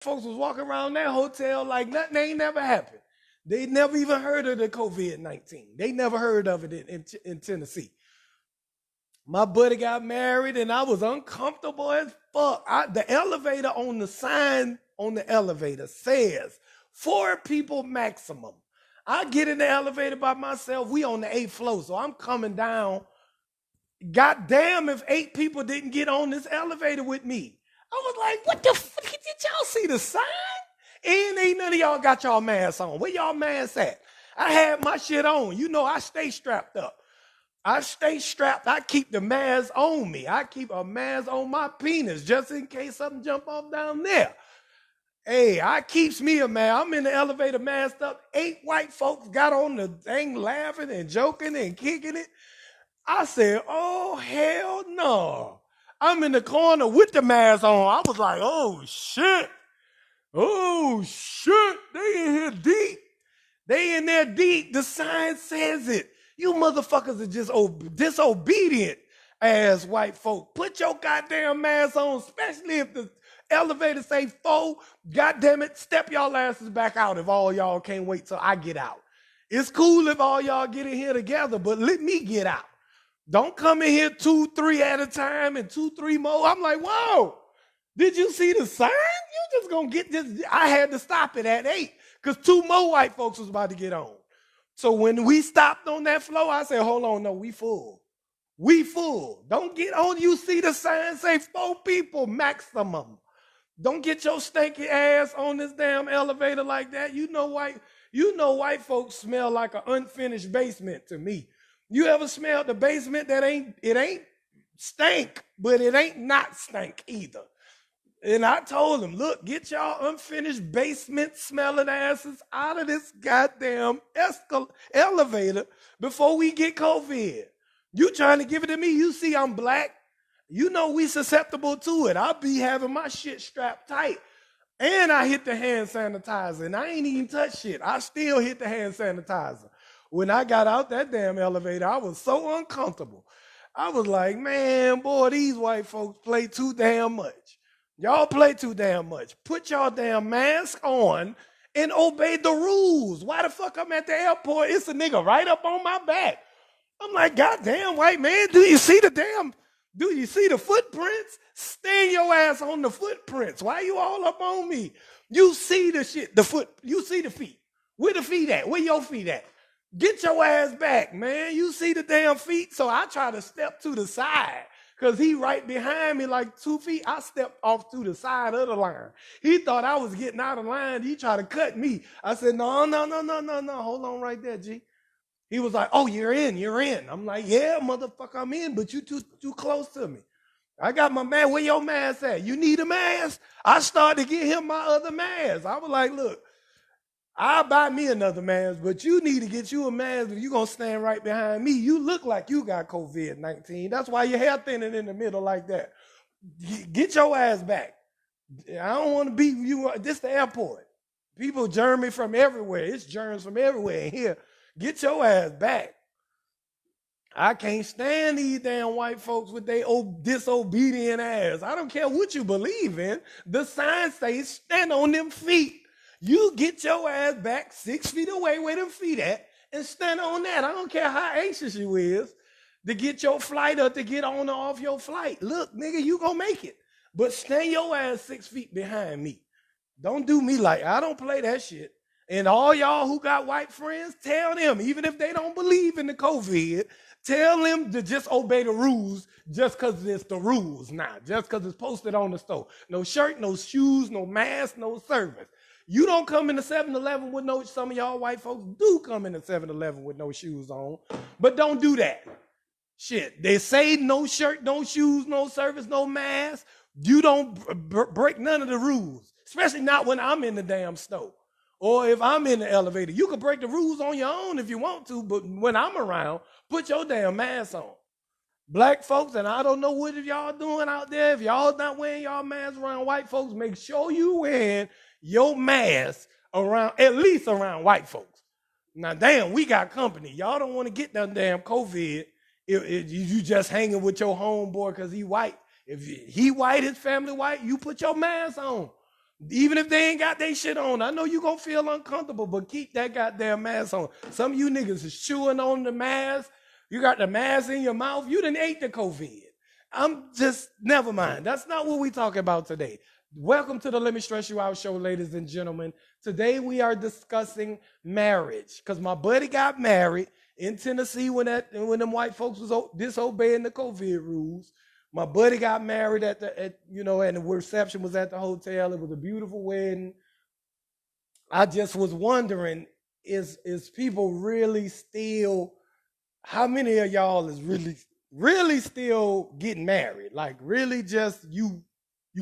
folks was walking around that hotel like nothing ain't never happened. They never even heard of the COVID-19. They never heard of it in Tennessee. My buddy got married and I was uncomfortable as fuck. The elevator on the sign on the elevator says 4 people maximum. I get in the elevator by myself. We on the 8th floor, so I'm coming down. God damn if 8 people didn't get on this elevator with me. I was like, what the fuck? Did y'all see the sign? And ain't none of y'all got y'all masks on. Where y'all masks at? I had my shit on. You know I stay strapped up. I stay strapped. I keep the mask on me. I keep a mask on my penis just in case something jump off down there. Hey, I keeps me a mask. I'm in the elevator masked up. 8 white folks got on the thing laughing and joking and kicking it. I said, oh, hell no. I'm in the corner with the mask on. I was like, oh, shit. Oh, shit. They in here deep. They in there deep. The sign says it. You motherfuckers are just disobedient ass white folk. Put your goddamn mask on, especially if the elevator say 4. Goddamn it, step y'all asses back out if all y'all can't wait till I get out. It's cool if all y'all get in here together, but let me get out. Don't come in here 2, 3 at a time and 2, 3 more. I'm like, whoa, did you see the sign? You just gonna get this. I had to stop it at 8 because 2 more white folks was about to get on. So when we stopped on that floor, I said, hold on, no, we full. We full. Don't get on. You see the sign say 4 people maximum. Don't get your stinky ass on this damn elevator like that. You know white folks smell like an unfinished basement to me. You ever smelled the basement that ain't stink, but it ain't not stink either. And I told him, look, get y'all unfinished basement smelling asses out of this goddamn elevator before we get COVID. You trying to give it to me? You see I'm black. You know we susceptible to it. I'll be having my shit strapped tight. And I hit the hand sanitizer. And I ain't even touch shit. I still hit the hand sanitizer. When I got out that damn elevator, I was so uncomfortable. I was like, man, boy, these white folks play too damn much. Y'all play too damn much. Put y'all damn mask on and obey the rules. Why the fuck I'm at the airport? It's a nigga right up on my back. I'm like, goddamn white man, do you see the footprints? Stand your ass on the footprints. Why you all up on me? You see the shit, you see the feet. Where the feet at? Where your feet at? Get your ass back, man. You see the damn feet? So I try to step to the side. Because he right behind me like 2 feet. I stepped off to the side of the line. He thought I was getting out of line. He tried to cut me. I said, no. Hold on right there, G. He was like, oh, you're in. I'm like, yeah, motherfucker, I'm in, but you too close to me. I got my mask. Where your mask at? You need a mask? I started to get him my other mask. I was like, look, I'll buy me another mask, but you need to get you a mask if you're going to stand right behind me. You look like you got COVID-19. That's why your hair thinning in the middle like that. Get your ass back. I don't want to be you. This the airport. People germ from everywhere. It's germs from everywhere in here. Get your ass back. I can't stand these damn white folks with their disobedient ass. I don't care what you believe in. The sign says stand on them feet. You get your ass back 6 feet away where them feet at and stand on that. I don't care how anxious you is to get your flight or to get on or off your flight. Look, nigga, you gonna make it. But stand your ass 6 feet behind me. Don't do me like I don't play that shit. And all y'all who got white friends, tell them, even if they don't believe in the COVID, tell them to just obey the rules just because it's the rules now, just because it's posted on the store. No shirt, no shoes, no mask, no service. You don't come in the 7-Eleven with no, some of y'all white folks do come in the 7-Eleven with no shoes on, but don't do that. Shit, they say no shirt, no shoes, no service, no mask. You don't break none of the rules, especially not when I'm in the damn store. Or if I'm in the elevator, you can break the rules on your own if you want to, but when I'm around, put your damn mask on. Black folks, and I don't know what y'all doing out there. If y'all not wearing y'all masks around white folks, make sure you wearing your mask around, at least around white folks. Now, damn, we got company. Y'all don't want to get that damn COVID if you just hanging with your homeboy because he white. If he white, his family white, you put your mask on. Even if they ain't got their shit on, I know you gonna feel uncomfortable, but keep that goddamn mask on. Some of you niggas is chewing on the mask. You got the mask in your mouth. You done ate the COVID. I'm just, never mind. That's not what we talking about today. Welcome to the Let Me Stress You Out show, ladies and gentlemen. Today we are discussing marriage because my buddy got married in Tennessee when them white folks was disobeying the COVID rules. My buddy got married and the reception was at the hotel. It was a beautiful wedding. I just was wondering, is people really still? How many of y'all is really still getting married? Like really, just you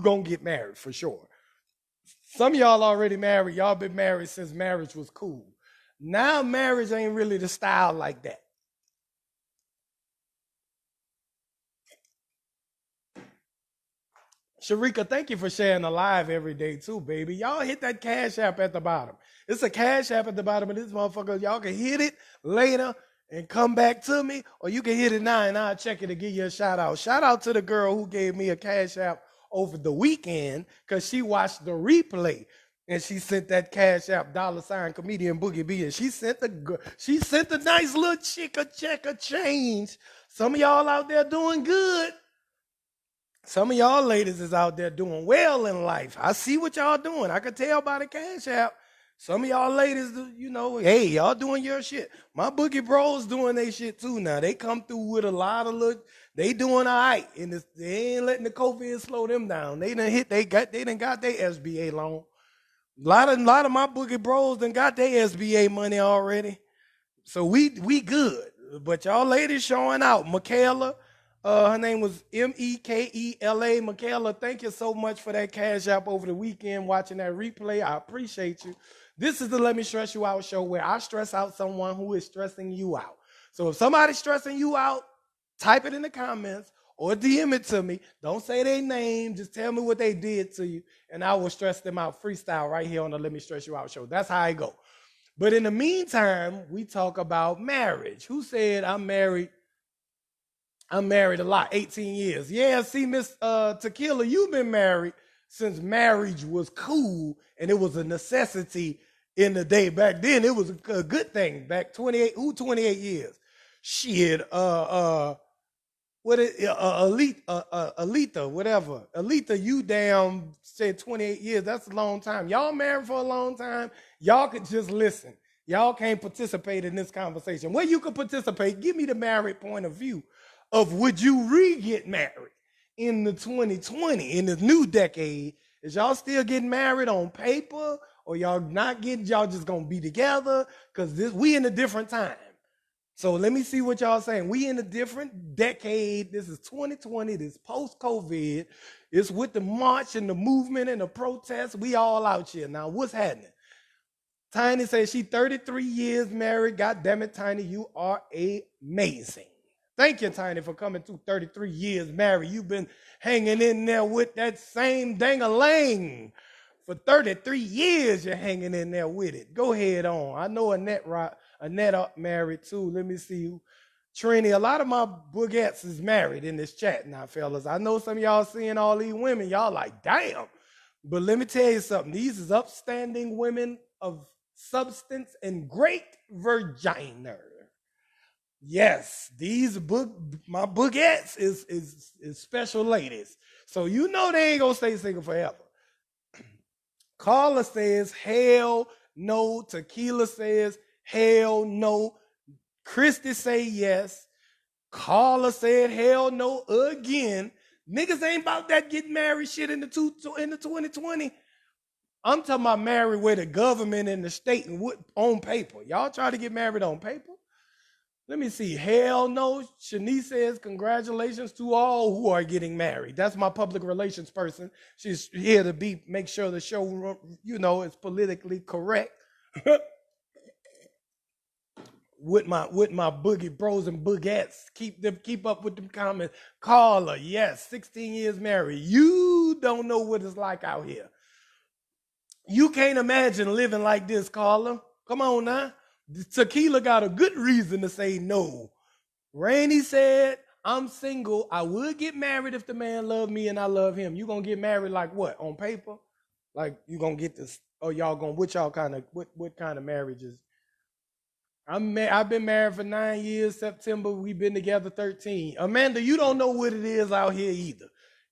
gonna get married for sure. Some of y'all already married. Y'all been married since marriage was cool. Now marriage ain't really the style like that. Sharika, thank you for sharing the live every day too, baby. Y'all hit that cash app at the bottom. It's a cash app at the bottom of this motherfucker. Y'all can hit it later and come back to me, or you can hit it now and I'll check it to give you a shout out. Shout out to the girl who gave me a cash app over the weekend because she watched the replay and she sent that cash app $ comedian Boogie B, and she sent the nice little chick a check of change. Some of y'all out there doing good. Some of y'all ladies is out there doing well in life. I see what y'all doing. I can tell by the cash app. Some of y'all ladies, hey, y'all doing your shit. My boogie bros doing their shit too now. They come through with a lot of they doing all right. And they ain't letting the COVID slow them down. They done got their SBA loan. A lot of my boogie bros done got their SBA money already. So we good. But y'all ladies showing out. Michaela, her name was Mekela. Michaela, thank you so much for that cash app over the weekend watching that replay. I appreciate you. This is the Let Me Stress You Out show where I stress out someone who is stressing you out. So if somebody's stressing you out, type it in the comments or DM it to me. Don't say their name. Just tell me what they did to you, and I will stress them out freestyle right here on the Let Me Stress You Out show. That's how I go. But in the meantime, we talk about marriage. Who said I'm married? I'm married a lot, 18 years. Yeah, see, Miss Tequila, you've been married since marriage was cool and it was a necessity in the day. Back then, it was a good thing. Back 28 years? Shit, what is Alita, whatever. Alita, you damn said 28 years. That's a long time. Y'all married for a long time. Y'all could just listen. Y'all can't participate in this conversation. Well, you could participate. Give me the married point of view of would you re-get married in the 2020, in the new decade? Is y'all still getting married on paper, or y'all not getting, y'all just gonna be together? Because we in a different time. So let me see what y'all saying. We in a different decade. This is 2020. This post-COVID. It's with the march and the movement and the protests. We all out here. Now, what's happening? Tiny says she 33 years married. God damn it, Tiny, you are amazing. Thank you, Tiny, for coming through 33 years married. You've been hanging in there with that same dang-a-lang. For 33 years, you're hanging in there with it. Go ahead on. I know Annette up married too. Let me see you. Trini, a lot of my boogettes is married in this chat now, fellas. I know some of y'all seeing all these women. Y'all like, damn. But let me tell you something. These is upstanding women of substance and great vagina. Yes, my boogettes is special ladies. So you know they ain't gonna stay single forever. Carla says, hell no. Tequila says, hell no. Christy say yes. Carla said, hell no again. Niggas ain't about that getting married shit in the 2020. I'm talking about married with the government and the state and on paper. Y'all try to get married on paper? Let me see. Hell no. Shanice says, congratulations to all who are getting married. That's my public relations person. She's here to make sure the show, is politically correct. with my boogie bros and boogettes. Keep up with them comments. Carla, yes, 16 years married. You don't know what it's like out here. You can't imagine living like this, Carla. Come on now. Tequila got a good reason to say no. Rainey said, I'm single. I would get married if the man loved me and I love him. You gonna get married like what? On paper? Like you gonna get this? Or y'all gonna what kind of marriages? I've been married for 9 years. September we've been together 13. Amanda, you don't know what it is out here either.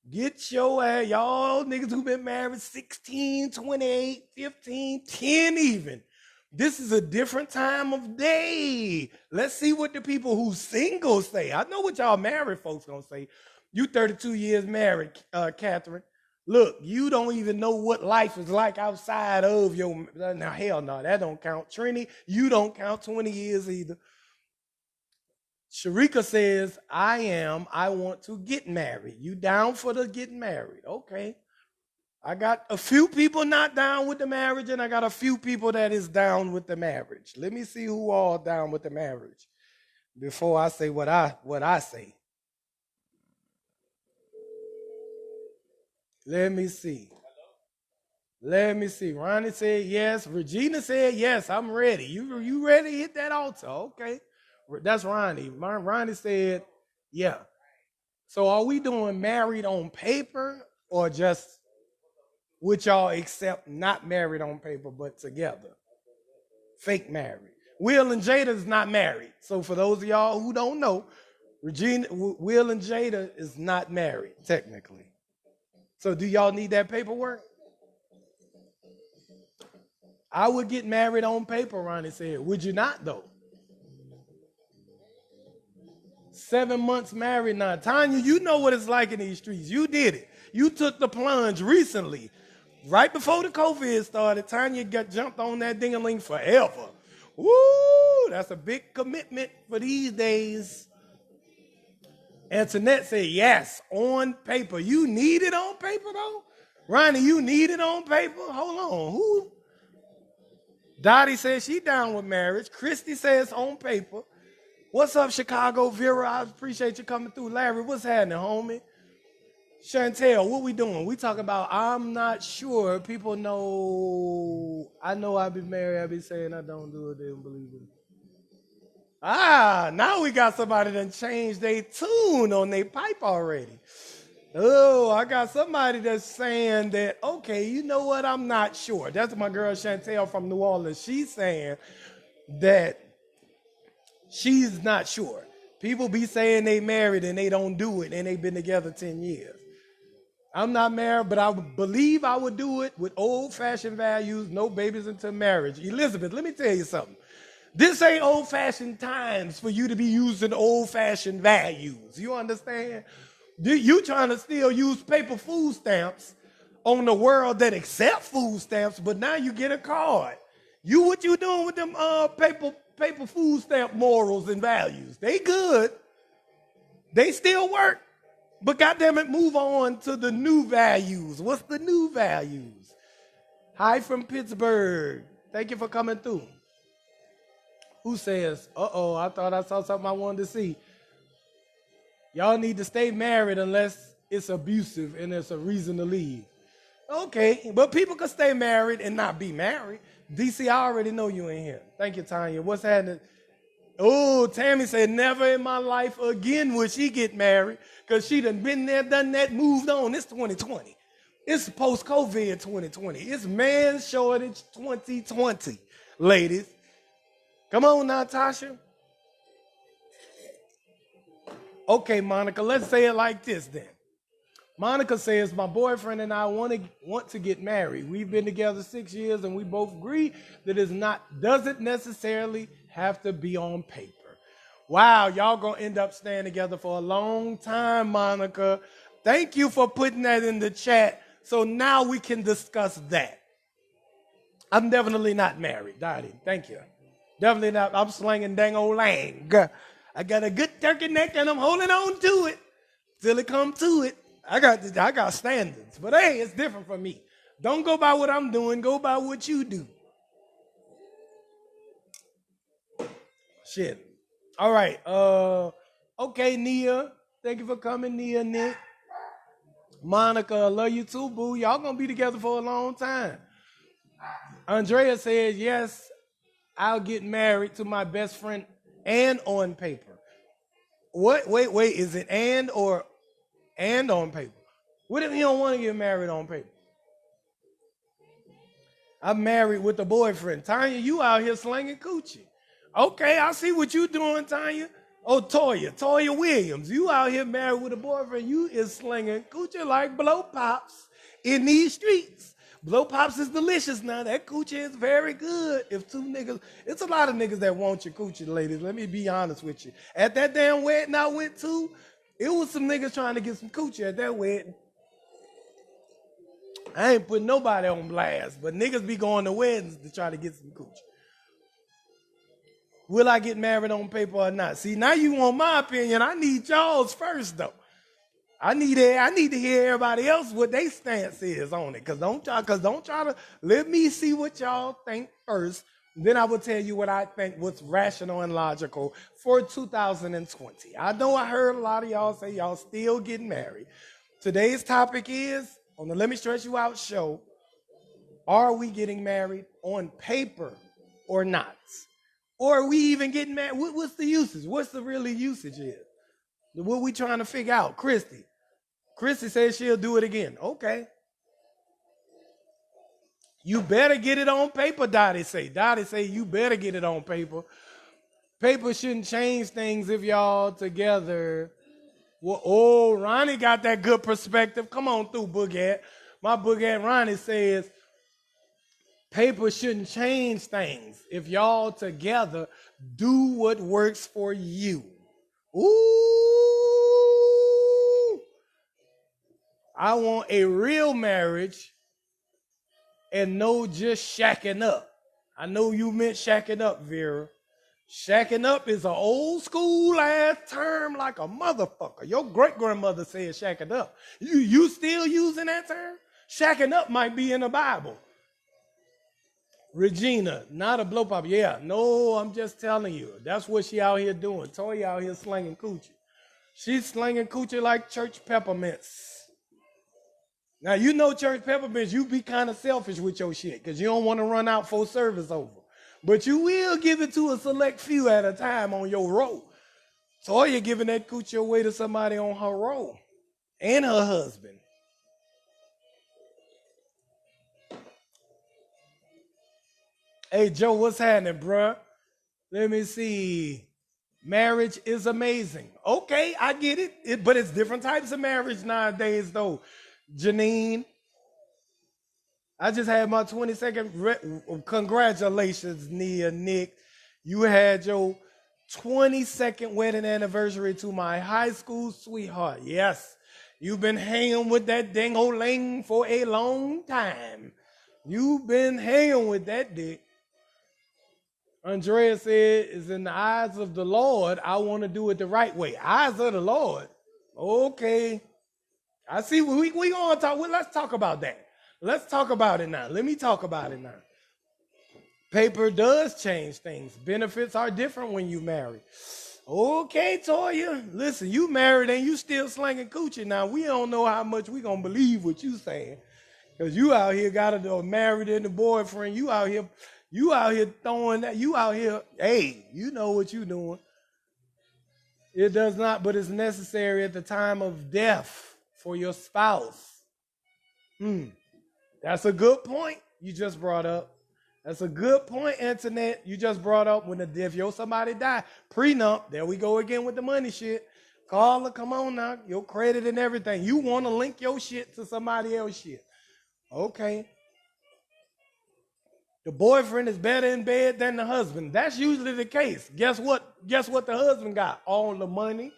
Get your ass, y'all niggas who been married 16, 28, 15, 10 even. This is a different time of day. Let's see what the people who single say. I know what y'all married folks gonna say. You 32 years married, Catherine. Look, you don't even know what life is like outside of your. Now, hell no, that don't count. Trini, you don't count 20 years either. Sharika says, I want to get married. You down for the getting married? Okay. I got a few people not down with the marriage, and I got a few people that is down with the marriage. Let me see who all down with the marriage before I say what I say. Let me see. Let me see. Ronnie said yes. Regina said yes. I'm ready. You ready to hit that altar? Okay. That's Ronnie. Ronnie said yeah. So are we doing married on paper or just would y'all accept not married on paper but together? Fake married. Will and Jada is not married. So for those of y'all who don't know, Will and Jada is not married technically. So do y'all need that paperwork? I would get married on paper, Ronnie said. Would you not, though? 7 months married now. Tanya, you know what it's like in these streets. You did it. You took the plunge recently. Right before the COVID started, Tanya got jumped on that ding-a-ling forever. Woo, that's a big commitment for these days. Antoinette said, yes, on paper. You need it on paper, though? Ronnie, you need it on paper? Hold on. Who? Dottie says she down with marriage. Christy says on paper. What's up, Chicago? Vera, I appreciate you coming through. Larry, what's happening, homie? Chantel, what we doing? We talking about I'm not sure. People know. I know I be married. I be saying I don't do it. They don't believe it. Ah, now we got somebody that changed their tune on their pipe already. Oh, I got somebody that's saying that, okay, you know what? I'm not sure. That's my girl Chantel from New Orleans. She's saying that she's not sure. People be saying they married and they don't do it and they've been together 10 years. I'm not married, but I believe I would do it with old-fashioned values, no babies until marriage. Elizabeth, let me tell you something. This ain't old-fashioned times for you to be using old-fashioned values. You understand? You trying to still use paper food stamps on the world that accept food stamps, but now you get a card. What you doing with them paper food stamp morals and values? They good. They still work. But goddamn it, move on to the new values. What's the new values? Hi from Pittsburgh. Thank you for coming through. Who says, uh-oh, I thought I saw something I wanted to see. Y'all need to stay married unless it's abusive and there's a reason to leave. Okay, but people can stay married and not be married. DC, I already know you in here. Thank you, Tanya. What's happening? Oh, Tammy said, never in my life again would she get married because she done been there, done that, moved on. It's 2020. It's post-COVID 2020. It's man shortage 2020, ladies. Come on now, Tasha. Okay, Monica, let's say it like this then. Monica says, my boyfriend and I want to get married. We've been together 6 years and we both agree that doesn't necessarily have to be on paper. Wow, y'all gonna end up staying together for a long time, Monica. Thank you for putting that in the chat. So now we can discuss that. I'm definitely not married, Dottie. Thank you. Definitely not. I'm slinging dang old lang. I got a good turkey neck and I'm holding on to it till it come to it. I got standards, but hey, it's different from me. Don't go by what I'm doing. Go by what you do. Shit. All right. Okay, Nia. Thank you for coming, Nia, Nick. Monica, I love you too, boo. Y'all gonna be together for a long time. Andrea says, yes, I'll get married to my best friend and on paper. What? Wait. Is it and on paper? What if he don't want to get married on paper? I'm married with a boyfriend. Tanya, you out here slinging coochie. Okay, I see what you doing, Tanya. Oh, Toya Williams, you out here married with a boyfriend. You is slinging coochie like blow pops in these streets. Blow pops is delicious now. That coochie is very good. If two niggas, it's a lot of niggas that want your coochie, ladies. Let me be honest with you. At that damn wedding I went to, it was some niggas trying to get some coochie at that wedding. I ain't putting nobody on blast, but niggas be going to weddings to try to get some coochie. Will I get married on paper or not? See, now you want my opinion. I need y'all's first, though. I need to hear everybody else what their stance is on it. Don't try to let me see what y'all think first. Then I will tell you what I think what's rational and logical for 2020. I know I heard a lot of y'all say y'all still getting married. Today's topic is, on the Let Me Stretch You Out show, are we getting married on paper or not? Or are we even getting married? What's the usage? What's the really usage is? What we trying to figure out? Christy says she'll do it again. Okay. You better get it on paper, Dottie say. Dottie say you better get it on paper. Paper shouldn't change things if y'all together. Well, oh, Ronnie got that good perspective. Come on through, Boogette. My Boogette Ronnie says, paper shouldn't change things if y'all together do what works for you. Ooh. I want a real marriage and no just shacking up. I know you meant shacking up, Vera. Shacking up is an old school ass term like a motherfucker. Your great grandmother said shacking up. You still using that term? Shacking up might be in the Bible. Regina, not a blow pop. Yeah, no, I'm just telling you. That's what she out here doing. Toya out here slinging coochie. She's slinging coochie like church peppermints. Now, you know church peppermints, you be kind of selfish with your shit because you don't want to run out for service over. But you will give it to a select few at a time on your roll. Toya giving that coochie away to somebody on her roll and her husband. Hey, Joe, what's happening, bruh? Let me see. Marriage is amazing. Okay, I get it. But it's different types of marriage nowadays, though. Janine, I just had my 22nd. Congratulations, Nia, Nick. You had your 22nd wedding anniversary to my high school sweetheart. Yes, you've been hanging with that ding-o-ling for a long time. You've been hanging with that dick. Andrea said, is in the eyes of the Lord, I want to do it the right way. Eyes of the Lord. Okay. I see. We going to talk. Well, let's talk about that. Let's talk about it now. Let me talk about it now. Paper does change things. Benefits are different when you marry. Okay, Toya. Listen, you married and you still slinging coochie. Now, we don't know how much we going to believe what you saying. Because you out here got a married and a boyfriend. You out here throwing that. You out here, hey, you know what you doing. It does not, but it's necessary at the time of death for your spouse. That's a good point you just brought up. That's a good point, Antoinette. You just brought up when if somebody die, prenup, there we go again with the money shit. Carla, come on now, your credit and everything. You want to link your shit to somebody else's shit. Okay. The boyfriend is better in bed than the husband. That's usually the case. Guess what? Guess what the husband got? All the money.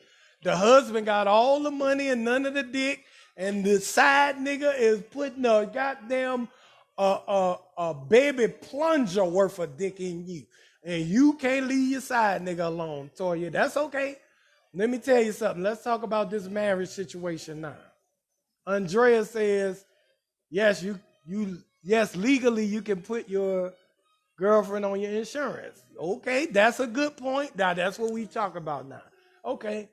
The husband got all the money and none of the dick. And the side nigga is putting a goddamn a baby plunger worth of dick in you. And you can't leave your side nigga alone, Toya. That's okay. Let me tell you something. Let's talk about this marriage situation now. Andrea says, yes, yes, legally you can put your girlfriend on your insurance. Okay, that's a good point. Now that's what we talk about now. Okay.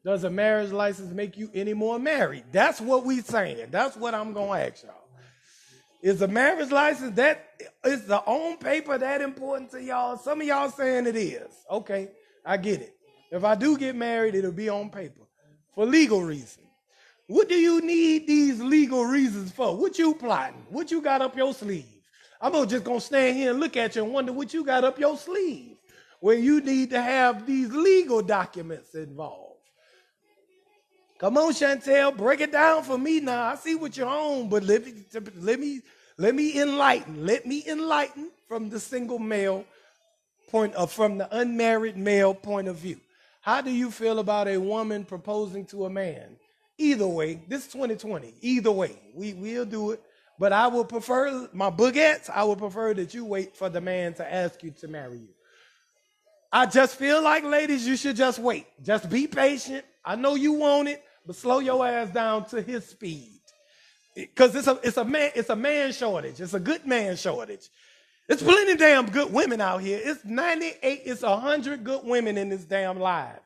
Does a marriage license make you any more married? That's what we saying. That's what I'm gonna ask y'all. Is a marriage license is the on paper that important to y'all? Some of y'all saying it is. Okay, I get it. If I do get married, it'll be on paper for legal reasons. What do you need these legal reasons for? What you plotting? What you got up your sleeve? I'm just gonna stand here and look at you and wonder what you got up your sleeve, where you need to have these legal documents involved. Come on, Chantel, break it down for me now. I see what you're on, but let me enlighten. Let me enlighten from the single male point of from the unmarried male point of view. How do you feel about a woman proposing to a man? Either way, this is 2020. Either way, we'll do it. But I would prefer, my boogettes, I would prefer that you wait for the man to ask you to marry you. I just feel like, ladies, you should just wait. Just be patient. I know you want it, but slow your ass down to his speed. Because it's a man shortage. It's a good man shortage. There's plenty of damn good women out here. It's 98, it's 100 good women in this damn live.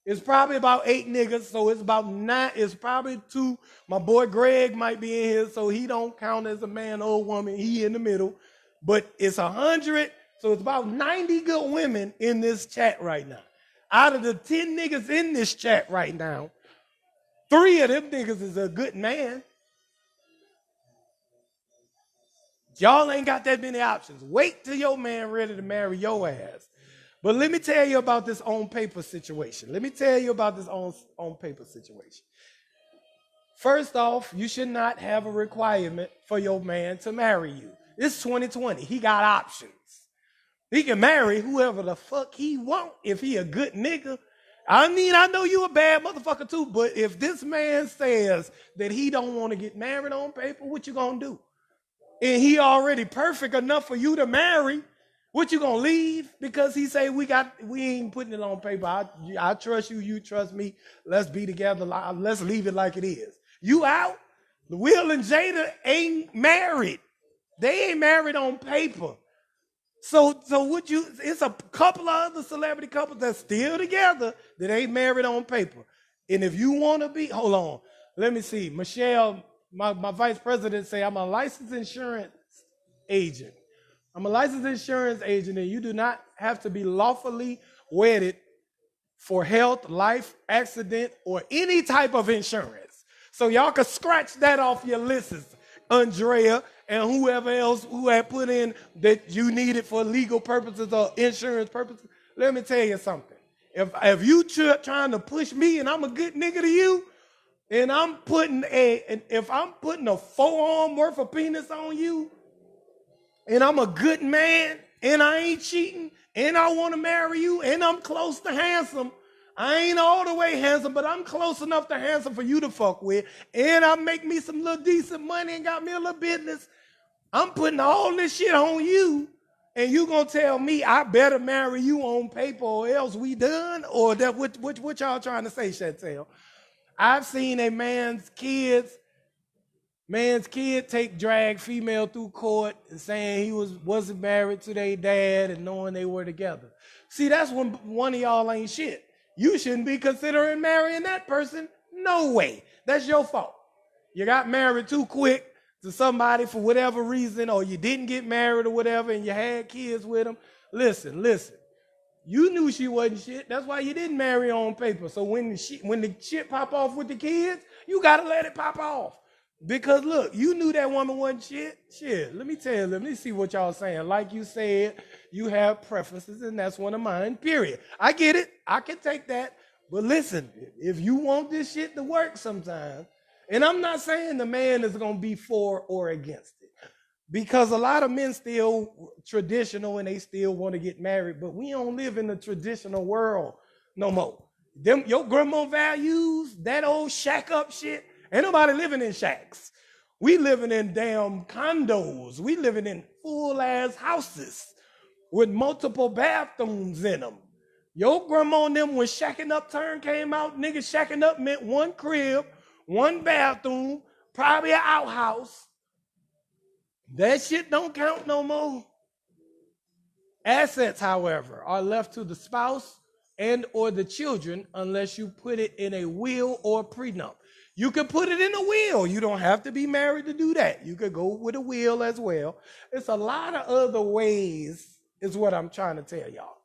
It's probably about 8 niggas, so it's about 9. It's probably 2. My boy Greg might be in here, so he don't count as a man or a woman. He in the middle. But it's 100, so it's about 90 good women in this chat right now. Out of the 10 niggas in this chat right now, 3 of them niggas is a good man. Y'all ain't got that many options. Wait till your man ready to marry your ass. But let me tell you about this on paper situation. First off, you should not have a requirement for your man to marry you. It's 2020. He got options. He can marry whoever the fuck he want if he a good nigga. I mean, I know you a bad motherfucker too, but if this man says that he don't want to get married on paper, what you gonna do? And he already perfect enough for you to marry, what you gonna leave? Because he say we ain't putting it on paper. I trust you, you trust me. Let's be together. Let's leave it like it is. You out? Will and Jada ain't married. They ain't married on paper. So it's a couple of other celebrity couples that's still together that ain't married on paper. And if you want to be, hold on, let me see. Michelle, my vice president say I'm a licensed insurance agent. I'm a licensed insurance agent, and you do not have to be lawfully wedded for health, life, accident, or any type of insurance. So y'all can scratch that off your lists, Andrea, and whoever else who had put in that you need it for legal purposes or insurance purposes. Let me tell you something. If you trying to push me and I'm a good nigga to you, and if I'm putting a forearm worth of penis on you, and I'm a good man, and I ain't cheating, and I want to marry you, and I'm close to handsome. I ain't all the way handsome, but I'm close enough to handsome for you to fuck with, and I make me some little decent money and got me a little business. I'm putting all this shit on you, and you gonna tell me I better marry you on paper or else we done? Or that what y'all trying to say, Chantel? I've seen a man's kid drag female through court and saying he wasn't married to their dad and knowing they were together. See, that's when one of y'all ain't shit. You shouldn't be considering marrying that person. No way. That's your fault. You got married too quick to somebody for whatever reason, or you didn't get married or whatever, and you had kids with them. Listen. You knew she wasn't shit. That's why you didn't marry on paper. So when the shit pop off with the kids, you got to let it pop off. Because look, you knew that woman wasn't shit. Shit, let me see what y'all saying. Like you said, you have preferences, and that's one of mine, period. I get it. I can take that. But listen, if you want this shit to work sometime, and I'm not saying the man is going to be for or against it, because a lot of men still traditional and they still want to get married, but we don't live in the traditional world no more. Your grandma values, that old shack up shit, ain't nobody living in shacks. We living in damn condos. We living in full-ass houses with multiple bathrooms in them. Your grandma and them, when shacking up term came out, niggas shacking up meant one crib, one bathroom, probably an outhouse. That shit don't count no more. Assets, however, are left to the spouse and or the children unless you put it in a will or prenup. You can put it in a will. You don't have to be married to do that. You could go with a will as well. It's a lot of other ways is what I'm trying to tell y'all.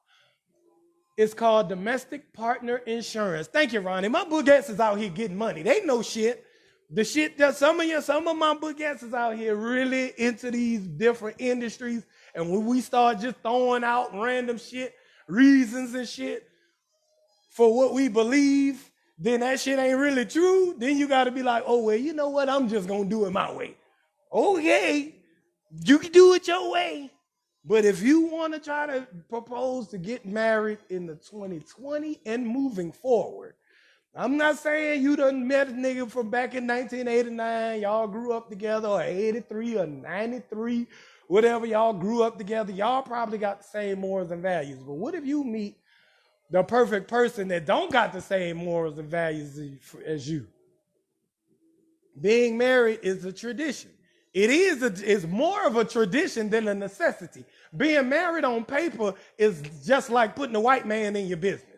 It's called domestic partner insurance. Thank you, Ronnie. My boogettes is out here getting money. They know shit. The shit that some of my bookets is out here really into these different industries. And when we start just throwing out random shit, reasons and shit for what we believe, then that shit ain't really true. Then you got to be like, oh, well, you know what? I'm just going to do it my way. Okay, you can do it your way. But if you want to try to propose to get married in the 2020 and moving forward, I'm not saying you done met a nigga from back in 1989, y'all grew up together, or 83 or 93, whatever, y'all grew up together, y'all probably got the same morals and values. But what if you meet the perfect person that don't got the same morals and values as you? Being married is a tradition. It's more of a tradition than a necessity. Being married on paper is just like putting a white man in your business.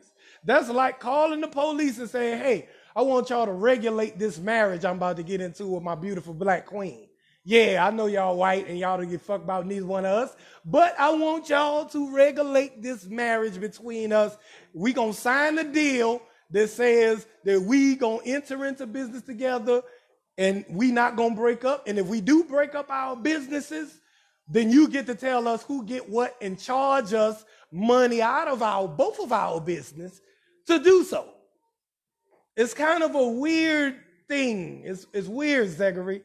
That's like calling the police and saying, hey, I want y'all to regulate this marriage I'm about to get into with my beautiful black queen. Yeah, I know y'all white and y'all don't get fucked about neither one of us, but I want y'all to regulate this marriage between us. We gonna sign a deal that says that we gonna enter into business together and we not gonna break up. And if we do break up our businesses, then you get to tell us who get what and charge us money out of both of our business to do so. It's kind of a weird thing. It's weird, Zachary.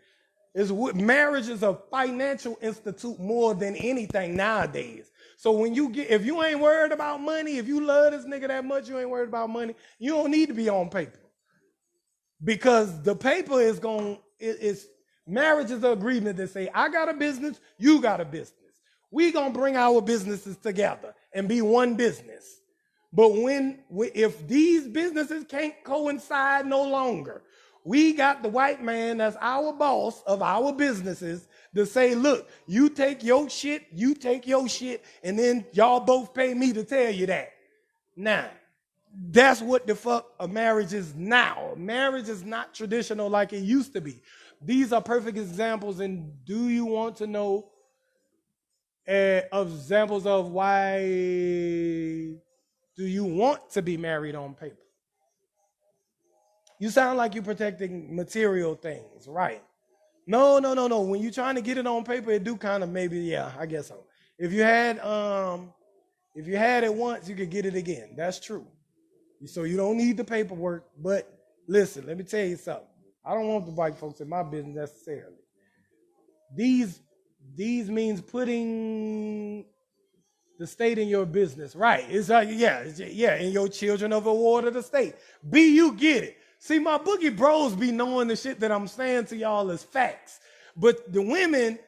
Marriage is a financial institute more than anything nowadays. So if you ain't worried about money, if you love this nigga that much, you ain't worried about money, you don't need to be on paper. Because the paper marriage is an agreement that say, I got a business, you got a business. We gonna bring our businesses together and be one business. But if these businesses can't coincide no longer, we got the white man that's our boss of our businesses to say, look, you take your shit, and then y'all both pay me to tell you that. Now, that's what the fuck a marriage is now. Marriage is not traditional like it used to be. These are perfect examples, and do you want to know examples of why do you want to be married on paper? You sound like you're protecting material things, right? No. When you're trying to get it on paper, it do kind of maybe, yeah, I guess so. If you had it once, you could get it again. That's true. So you don't need the paperwork. But listen, let me tell you something. I don't want the white folks in my business necessarily. These means putting the state in your business, right? It's like, yeah, and your children of a ward of the state. You get it. See, my boogie bros be knowing the shit that I'm saying to y'all as facts. But the women,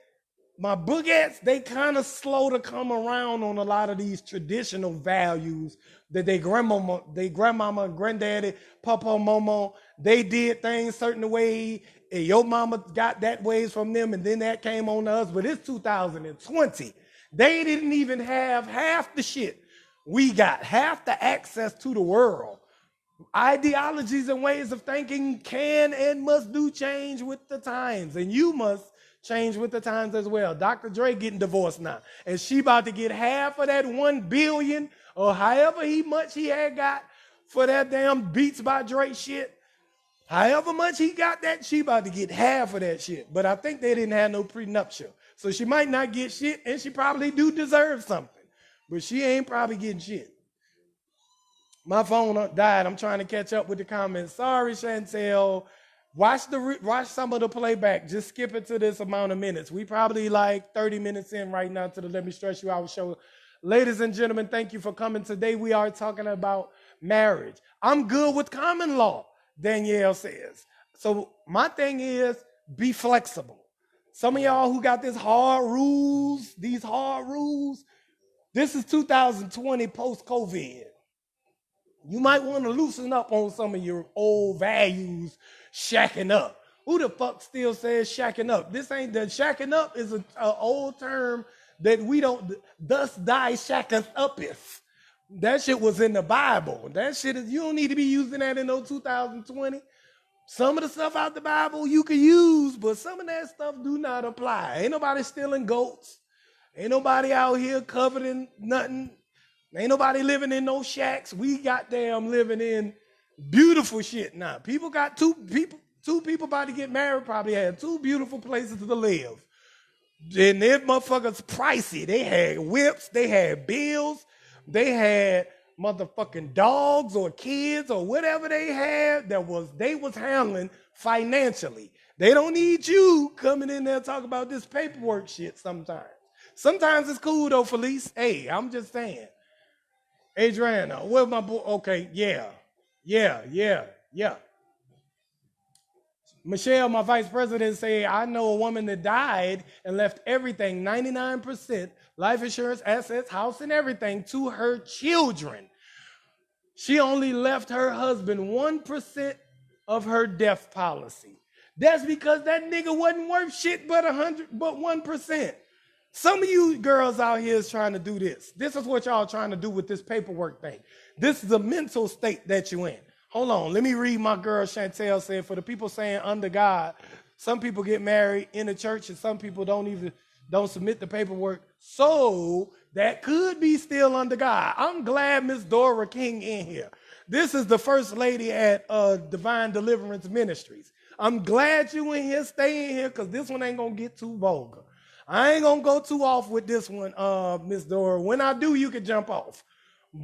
my boogettes, they kind of slow to come around on a lot of these traditional values that they grandmama, granddaddy, papa, momo, they did things certain way, and your mama got that ways from them, and then that came on to us. But it's 2020. They didn't even have half the shit we got, half the access to the world. Ideologies and ways of thinking can and must do change with the times, and you must change with the times as well. Dr. Dre getting divorced now, and she about to get half of that 1 billion or however much he had got for that damn Beats by Dre shit. However much he got that, she about to get half of that shit. But I think they didn't have no prenuptial, so she might not get shit, and she probably do deserve something, but she ain't probably getting shit. My phone died. I'm trying to catch up with the comments. Sorry, Chantel. Watch some of the playback. Just skip it to this amount of minutes. We probably like 30 minutes in right now to the Let Me Stress You Out show. Ladies and gentlemen, thank you for coming. Today we are talking about marriage. I'm good with common law, Danielle says. So my thing is be flexible. Some of y'all who got these hard rules, this is 2020 post-COVID. You might want to loosen up on some of your old values, shacking up. Who the fuck still says shacking up? Shacking up is an old term that we don't, thus die shacketh upeth. That shit was in the Bible. That shit you don't need to be using that in 2020. Some of the stuff out the Bible you can use, but some of that stuff do not apply. Ain't nobody stealing goats. Ain't nobody out here covered in nothing. Ain't nobody living in no shacks. We goddamn living in beautiful shit now. People got two people. Two people about to get married probably had two beautiful places to live. And them motherfuckers pricey. They had whips, they had bills, they had motherfucking dogs or kids or whatever they had they was handling financially. They don't need you coming in there talking about this paperwork shit sometimes. Sometimes it's cool though, Felice. Hey, I'm just saying. Adriana, where's my boy? Okay, yeah. Yeah. Michelle, my vice president, said, I know a woman that died and left everything, 99%, life insurance, assets, house, and everything to her children. She only left her husband 1% of her death policy. That's because that nigga wasn't worth shit but 1%. Some of you girls out here is trying to do this. This is what y'all trying to do with this paperwork thing. This is the mental state that you in. Hold on, let me read my girl Chantel said, for the people saying under God, some people get married in the church and some people don't submit the paperwork. So that could be still under God. I'm glad Miss Dora King in here. This is the first lady at Divine Deliverance Ministries. I'm glad you in here, stay in here, because this one ain't gonna get too vulgar. I ain't gonna go too off with this one, Miss Dora. When I do, you can jump off,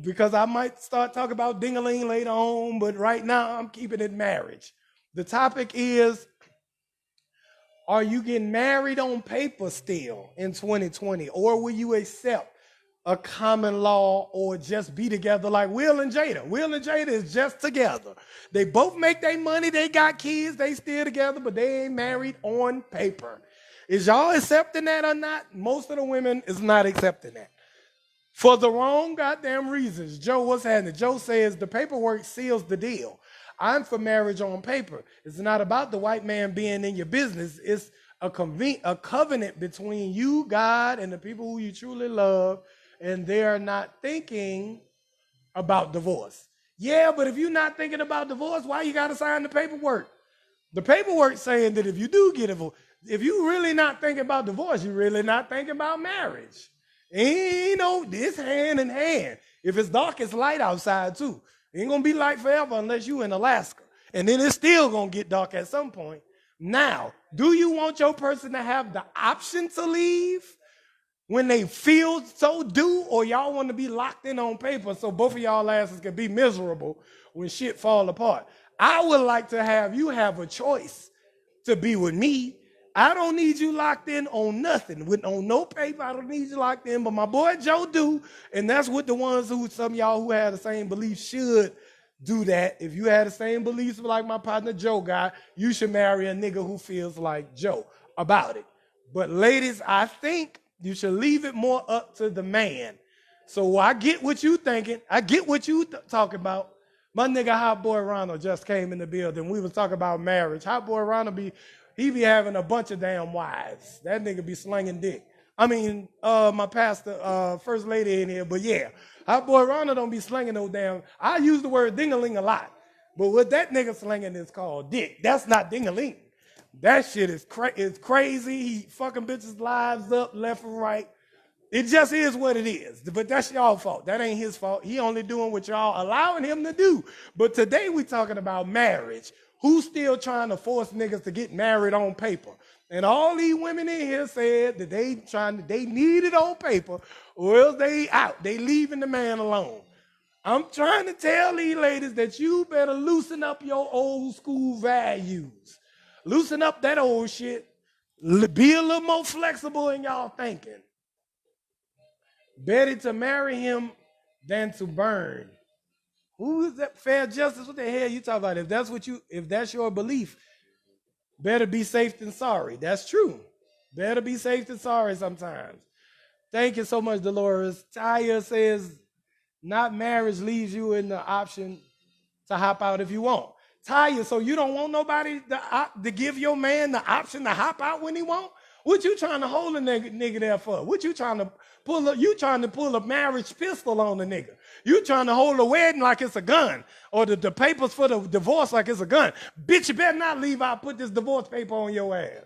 because I might start talking about ding-a-ling later on, but right now I'm keeping it marriage. The topic is, are you getting married on paper still in 2020, or will you accept a common law or just be together like Will and Jada? Will and Jada is just together. They both make their money, they got kids, they still together, but they ain't married on paper. Is y'all accepting that or not? Most of the women is not accepting that. For the wrong goddamn reasons. Joe, what's happening? Joe says the paperwork seals the deal. I'm for marriage on paper. It's not about the white man being in your business. It's a covenant between you, God, and the people who you truly love, and they're not thinking about divorce. Yeah, but if you're not thinking about divorce, why you got to sign the paperwork? The paperwork saying that if you do get divorced, if you really not thinking about divorce, you really not thinking about marriage. And this hand in hand. If it's dark, it's light outside too. It ain't gonna be light forever unless you in Alaska. And then it's still gonna get dark at some point. Now, do you want your person to have the option to leave when they feel so due, or y'all want to be locked in on paper so both of y'all asses can be miserable when shit fall apart? I would like to have you have a choice to be with me. I don't need you locked in on nothing. On no paper, I don't need you locked in, but my boy Joe do, and that's what the ones some of y'all who have the same beliefs should do that. If you had the same beliefs like my partner Joe got, you should marry a nigga who feels like Joe about it. But ladies, I think you should leave it more up to the man. So I get what you thinking. I get what you talking about. My nigga Hot Boy Ronald just came in the building. We was talking about marriage. Hot Boy Ronald be having a bunch of damn wives. That nigga be slinging dick. I mean, my pastor, first lady in here, but yeah. Hot Boy Ronald don't be slinging no damn. I use the word ding-a-ling a lot. But what that nigga slinging is called dick. That's not ding-a-ling. That shit is crazy. He fucking bitches' lives up left and right. It just is what it is. But that's y'all fault. That ain't his fault. He only doing what y'all allowing him to do. But today we talking about marriage. Who's still trying to force niggas to get married on paper? And all these women in here said that they need it on paper, or else they out. They leaving the man alone. I'm trying to tell these ladies that you better loosen up your old school values. Loosen up that old shit. Be a little more flexible in y'all thinking. Better to marry him than to burn. Who is that? Fair justice? What the hell you talking about? If that's your belief, better be safe than sorry. That's true. Better be safe than sorry sometimes. Thank you so much, Dolores. Taya says, not marriage leaves you in the option to hop out if you want. Taya, so you don't want nobody to give your man the option to hop out when he want? What you trying to hold a nigga there for? What you trying to pull up? You trying to pull a marriage pistol on the nigga? You trying to hold a wedding like it's a gun, or the papers for the divorce like it's a gun? Bitch, you better not leave out. Put this divorce paper on your ass.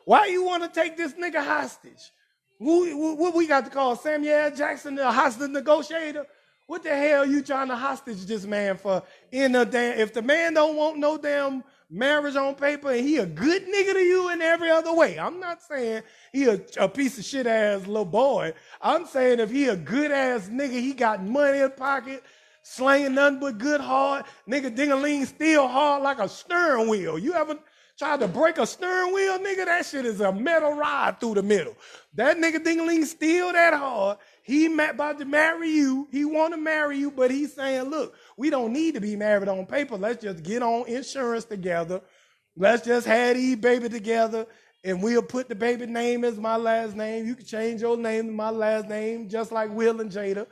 Why you want to take this nigga hostage? What we got to call Samuel Jackson the hostage negotiator? What the hell you trying to hostage this man for? If the man don't want no damn marriage on paper and he a good nigga to you in every other way. I'm not saying he a piece of shit ass little boy. I'm saying if he a good ass nigga, he got money in pocket, slanging nothing but good hard, nigga ding-a-ling still hard like a steering wheel. You ever tried to break a steering wheel, nigga? That shit is a metal rod through the middle. That nigga ding-a-ling still that hard. He about to marry you. He want to marry you, but he's saying, look, we don't need to be married on paper. Let's just get on insurance together. Let's just have these baby together, and we'll put the baby name as my last name. You can change your name to my last name, just like Will and Jada.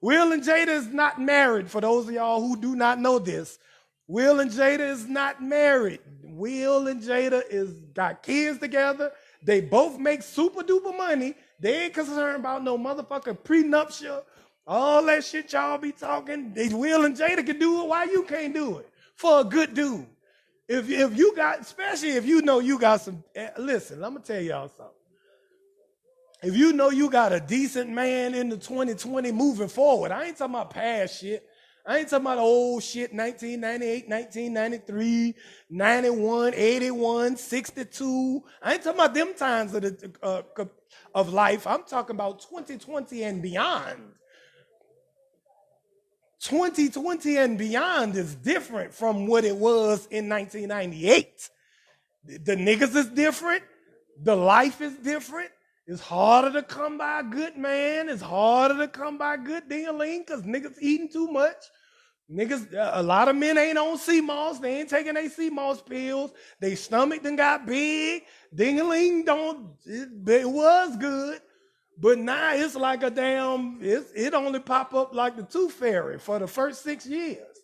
Will and Jada is not married, for those of y'all who do not know this. Will and Jada is not married. Will and Jada got kids together. They both make super duper money. They ain't concerned about no motherfucking prenuptial. All that shit y'all be talking. Will and Jada can do it. Why you can't do it? For a good dude. If you got, especially if you know you got some, listen, I'm going to tell y'all something. If you know you got a decent man in the 2020 moving forward, I ain't talking about past shit. I ain't talking about old shit, 1998, 1993, 91, 81, 62. I ain't talking about them times of life. I'm talking about 2020 and beyond. 2020 and beyond is different from what it was in 1998. The niggas is different. The life is different. It's harder to come by a good man. It's harder to come by good ding-a-ling because niggas eating too much. Niggas, a lot of men ain't on CMOS. They ain't taking their CMOS pills. They stomach done got big. Ding-a-ling it was good. But now it's like a damn, it only pop up like the Tooth Fairy for the first 6 years.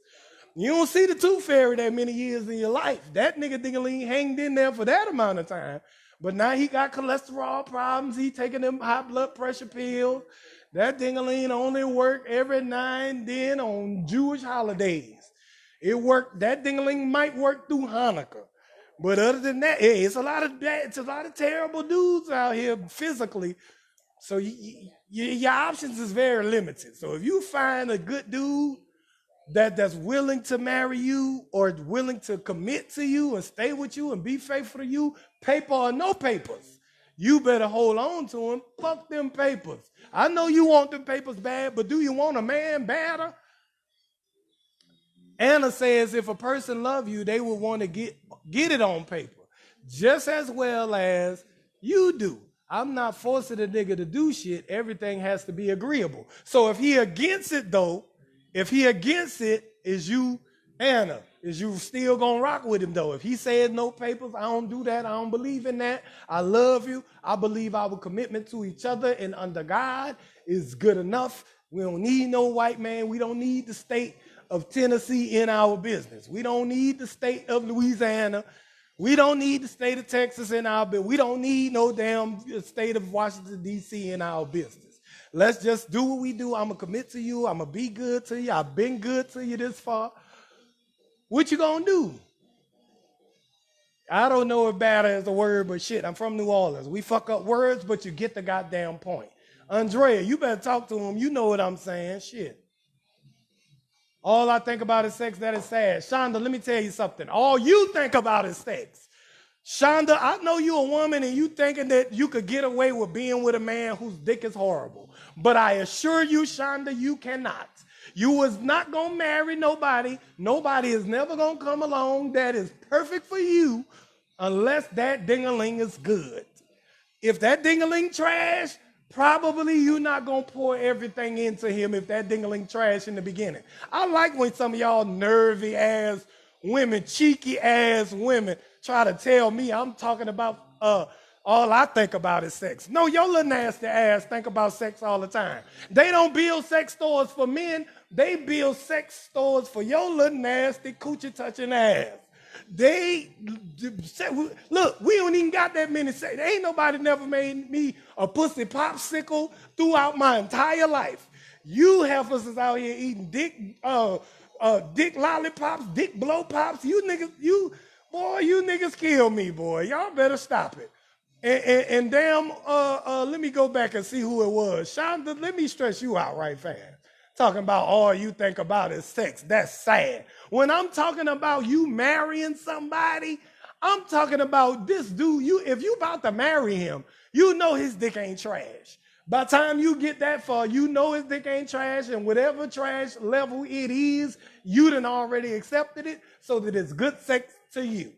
You don't see the Tooth Fairy that many years in your life. That nigga ding-a-ling hanged in there for that amount of time. But now he got cholesterol problems. He taking them high blood pressure pills. That ding-a-ling only work every now and then on Jewish holidays. It worked. That ding-a-ling might work through Hanukkah. But other than that, it's a lot of terrible dudes out here physically. So your options is very limited. So if you find a good dude that's willing to marry you or willing to commit to you and stay with you and be faithful to you, paper or no papers, you better hold on to him. Fuck them papers. I know you want them papers bad, but do you want a man badder? Anna says if a person love you, they will want to get it on paper just as well as you do. I'm not forcing a nigga to do shit. Everything has to be agreeable. So if he against it though, is you, Anna, is you still gonna rock with him though? If he says no papers, I don't do that. I don't believe in that. I love you. I believe our commitment to each other and under God is good enough. We don't need no white man. We don't need the state of Tennessee in our business. We don't need the state of Louisiana. We don't need the state of Texas in our business. We don't need no damn state of Washington, D.C. in our business. Let's just do what we do. I'm going to commit to you. I'm going to be good to you. I've been good to you this far. What you going to do? I don't know if bad is a word, but shit, I'm from New Orleans. We fuck up words, but you get the goddamn point. Andrea, you better talk to him. You know what I'm saying. Shit. All I think about is sex. That is sad. Shonda, let me tell you something. All you think about is sex. Shonda, I know you a woman and you thinking that you could get away with being with a man whose dick is horrible. But I assure you, Shonda, you cannot. You was not going to marry nobody. Nobody is never going to come along that is perfect for you unless that ding-a-ling is good. If that ding-a-ling trash, probably you're not going to pour everything into him if that ding-a-ling trash in the beginning. I like when some of y'all nervy-ass women, cheeky-ass women try to tell me I'm talking about all I think about is sex. No, your little nasty ass think about sex all the time. They don't build sex stores for men. They build sex stores for your little nasty coochie-touching ass. Look, we don't even got that many sex. Ain't nobody never made me a pussy popsicle throughout my entire life. You heifers is out here eating dick lollipops, dick blow pops. You niggas kill me, boy. Y'all better stop it. And damn, let me go back and see who it was. Shonda, let me stress you out right fast. Talking about all you think about is sex. That's sad. When I'm talking about you marrying somebody, I'm talking about this dude. If you about to marry him, you know his dick ain't trash. By the time you get that far, you know his dick ain't trash, and whatever trash level it is, you done already accepted it so that it's good sex to you.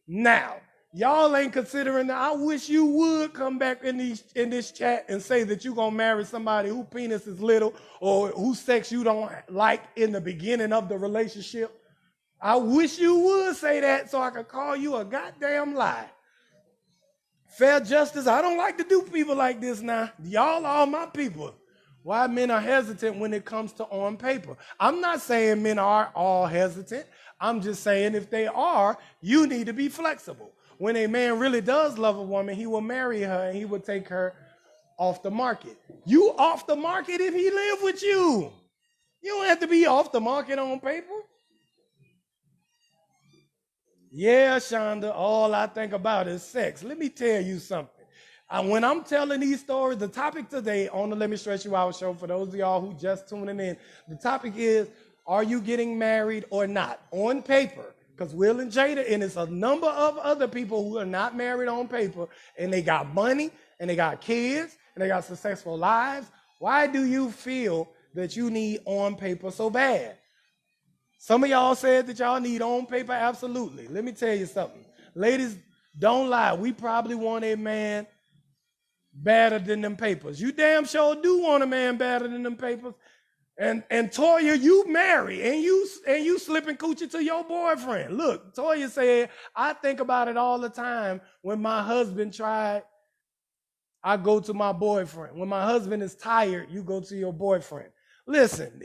Now, y'all ain't considering that. I wish you would come back in this chat and say that you're gonna marry somebody whose penis is little or whose sex you don't like in the beginning of the relationship. I wish you would say that so I could call you a goddamn lie. Fair justice, I don't like to do people like this now. Y'all are my people. Why men are hesitant when it comes to on paper. I'm not saying men are all hesitant. I'm just saying if they are, you need to be flexible. When a man really does love a woman, he will marry her and he will take her off the market. You off the market if he live with you. You don't have to be off the market on paper. Yeah, Shonda, all I think about is sex. Let me tell you something. When I'm telling these stories, the topic today on the Let Me Stretch You Out show, for those of y'all who just tuning in, the topic is, are you getting married or not? On paper, because Will and Jada, and it's a number of other people who are not married on paper, and they got money, and they got kids, and they got successful lives. Why do you feel that you need on paper so bad? Some of y'all said that y'all need on paper. Absolutely. Let me tell you something. Ladies, don't lie. We probably want a man better than them papers. You damn sure do want a man better than them papers. And Toya, you marry and you slipping coochie to your boyfriend. Look, Toya said, I think about it all the time. When my husband tried, I go to my boyfriend. When my husband is tired, you go to your boyfriend. Listen,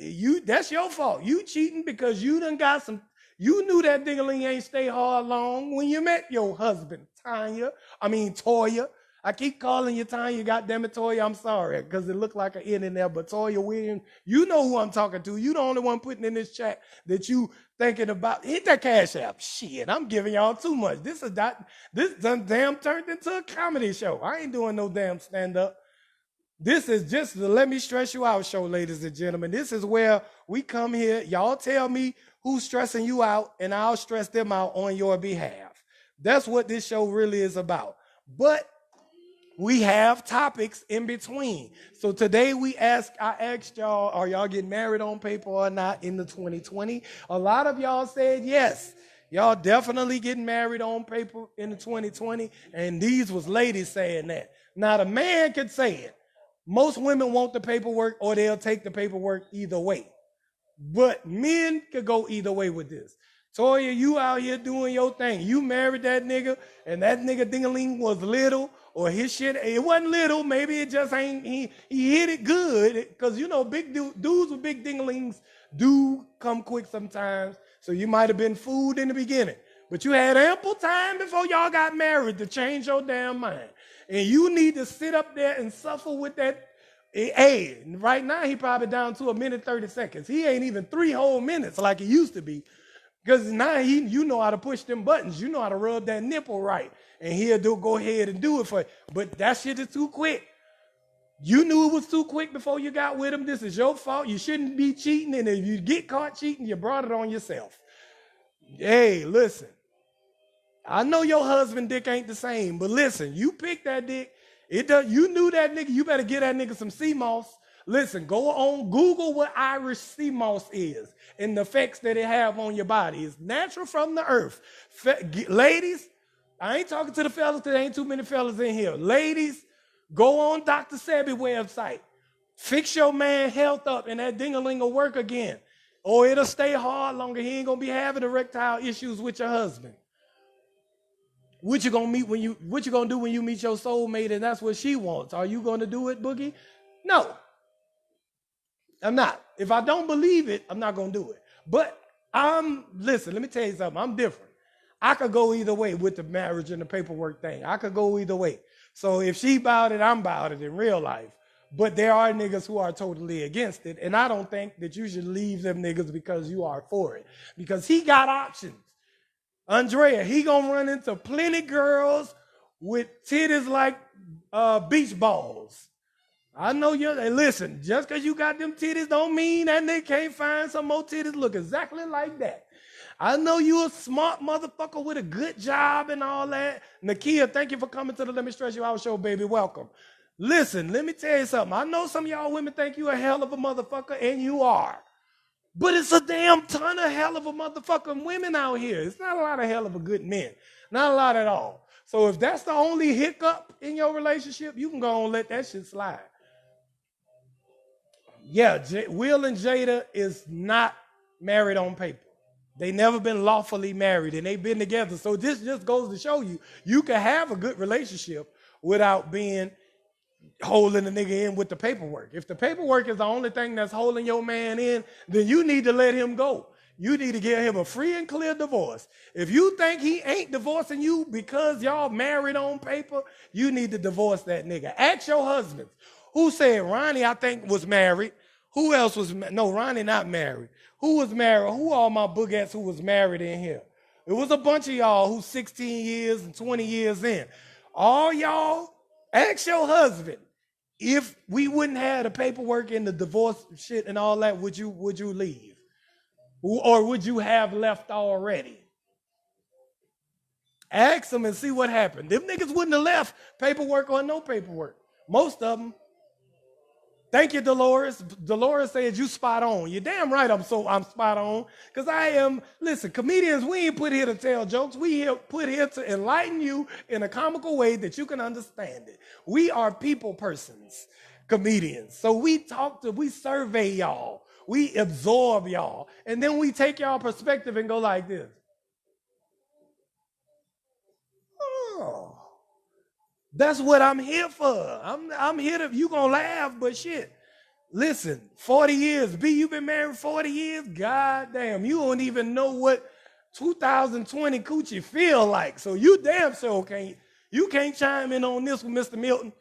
that's your fault. You cheating because you done got some. You knew that dingling ain't stay hard long when you met your husband, Toya. I keep calling you Tanya, goddamn it, Toya. I'm sorry, because it looked like an N in there, but Toya Williams, you know who I'm talking to. You the only one putting in this chat that you thinking about. Hit that cash app. Shit, I'm giving y'all too much. This done damn turned into a comedy show. I ain't doing no damn stand-up. This is just the Let Me Stress You Out show, ladies and gentlemen. This is where we come here. Y'all tell me who's stressing you out, and I'll stress them out on your behalf. That's what this show really is about. But we have topics in between. So today I asked y'all, are y'all getting married on paper or not in the 2020? A lot of y'all said yes. Y'all definitely getting married on paper in the 2020. And these was ladies saying that. Now the man could say it. Most women want the paperwork or they'll take the paperwork either way. But men could go either way with this. Toya, you out here doing your thing. You married that nigga, and that nigga dingaling was little, or his shit, it wasn't little. Maybe it just ain't, he hit it good. Because, big dudes with big dingalings do come quick sometimes. So you might have been fooled in the beginning. But you had ample time before y'all got married to change your damn mind. And you need to sit up there and suffer with that. Hey, right now he probably down to 1:30. He ain't even 3 whole minutes like he used to be. Because now you know how to push them buttons. You know how to rub that nipple right. And he'll go ahead and do it for you. But that shit is too quick. You knew it was too quick before you got with him. This is your fault. You shouldn't be cheating. And if you get caught cheating, you brought it on yourself. Hey, listen. I know your husband dick ain't the same. But listen, you picked that dick. You knew that nigga. You better get that nigga some sea moss. Listen, go on Google what Irish sea moss is and the effects that it have on your body. It's natural from the earth. Ladies, I ain't talking to the fellas because there ain't too many fellas in here. Ladies, go on Dr. Sebi website. Fix your man health up and that ding-a-ling will work again. Or it'll stay hard longer. He ain't going to be having erectile issues with your husband. What you gonna do when you meet your soulmate and that's what she wants? Are you gonna do it, Boogie? No. I'm not. If I don't believe it, I'm not going to do it. But listen, let me tell you something. I'm different. I could go either way with the marriage and the paperwork thing. I could go either way. So if she about it, I'm about it in real life. But there are niggas who are totally against it. And I don't think that you should leave them niggas because you are for it. Because he got options. Andrea, he going to run into plenty girls with titties like beach balls. I know you. Hey, listen, just because you got them titties don't mean that they can't find some more titties look exactly like that. I know you a smart motherfucker with a good job and all that. Nakia, thank you for coming to the Let Me Stress You Out show, baby. Welcome. Listen, let me tell you something. I know some of y'all women think you a hell of a motherfucker, and you are. But it's a damn ton of hell of a motherfucking women out here. It's not a lot of hell of a good men. Not a lot at all. So if that's the only hiccup in your relationship, you can go and let that shit slide. Yeah, Will and Jada is not married on paper. They never been lawfully married and they've been together. So this just goes to show you, you can have a good relationship without being holding the nigga in with the paperwork. If the paperwork is the only thing that's holding your man in, then you need to let him go. You need to give him a free and clear divorce. If you think he ain't divorcing you because y'all married on paper, you need to divorce that nigga. Ask your husband. Who said Ronnie, I think, was married? Who else was no, Ronnie not married. Who was married? Who all my boogettes who was married in here? It was a bunch of y'all who 16 years and 20 years in. All y'all, ask your husband. If we wouldn't have the paperwork and the divorce shit and all that, would you leave? Or would you have left already? Ask them and see what happened. Them niggas wouldn't have left, paperwork or no paperwork. Most of them. Thank you, Dolores. Dolores says you spot on. You're damn right I'm spot on. Because I am, listen, comedians, we ain't put here to tell jokes. We put here to enlighten you in a comical way that you can understand it. We are people persons, comedians. So we survey y'all. We absorb y'all. And then we take y'all perspective and go like this. Oh. That's what I'm here for. I'm here to, you gonna laugh, but shit. Listen, 40 years. B, you been married 40 years? God damn, you don't even know what 2020 coochie feel like. So you damn sure can't chime in on this with Mr. Milton.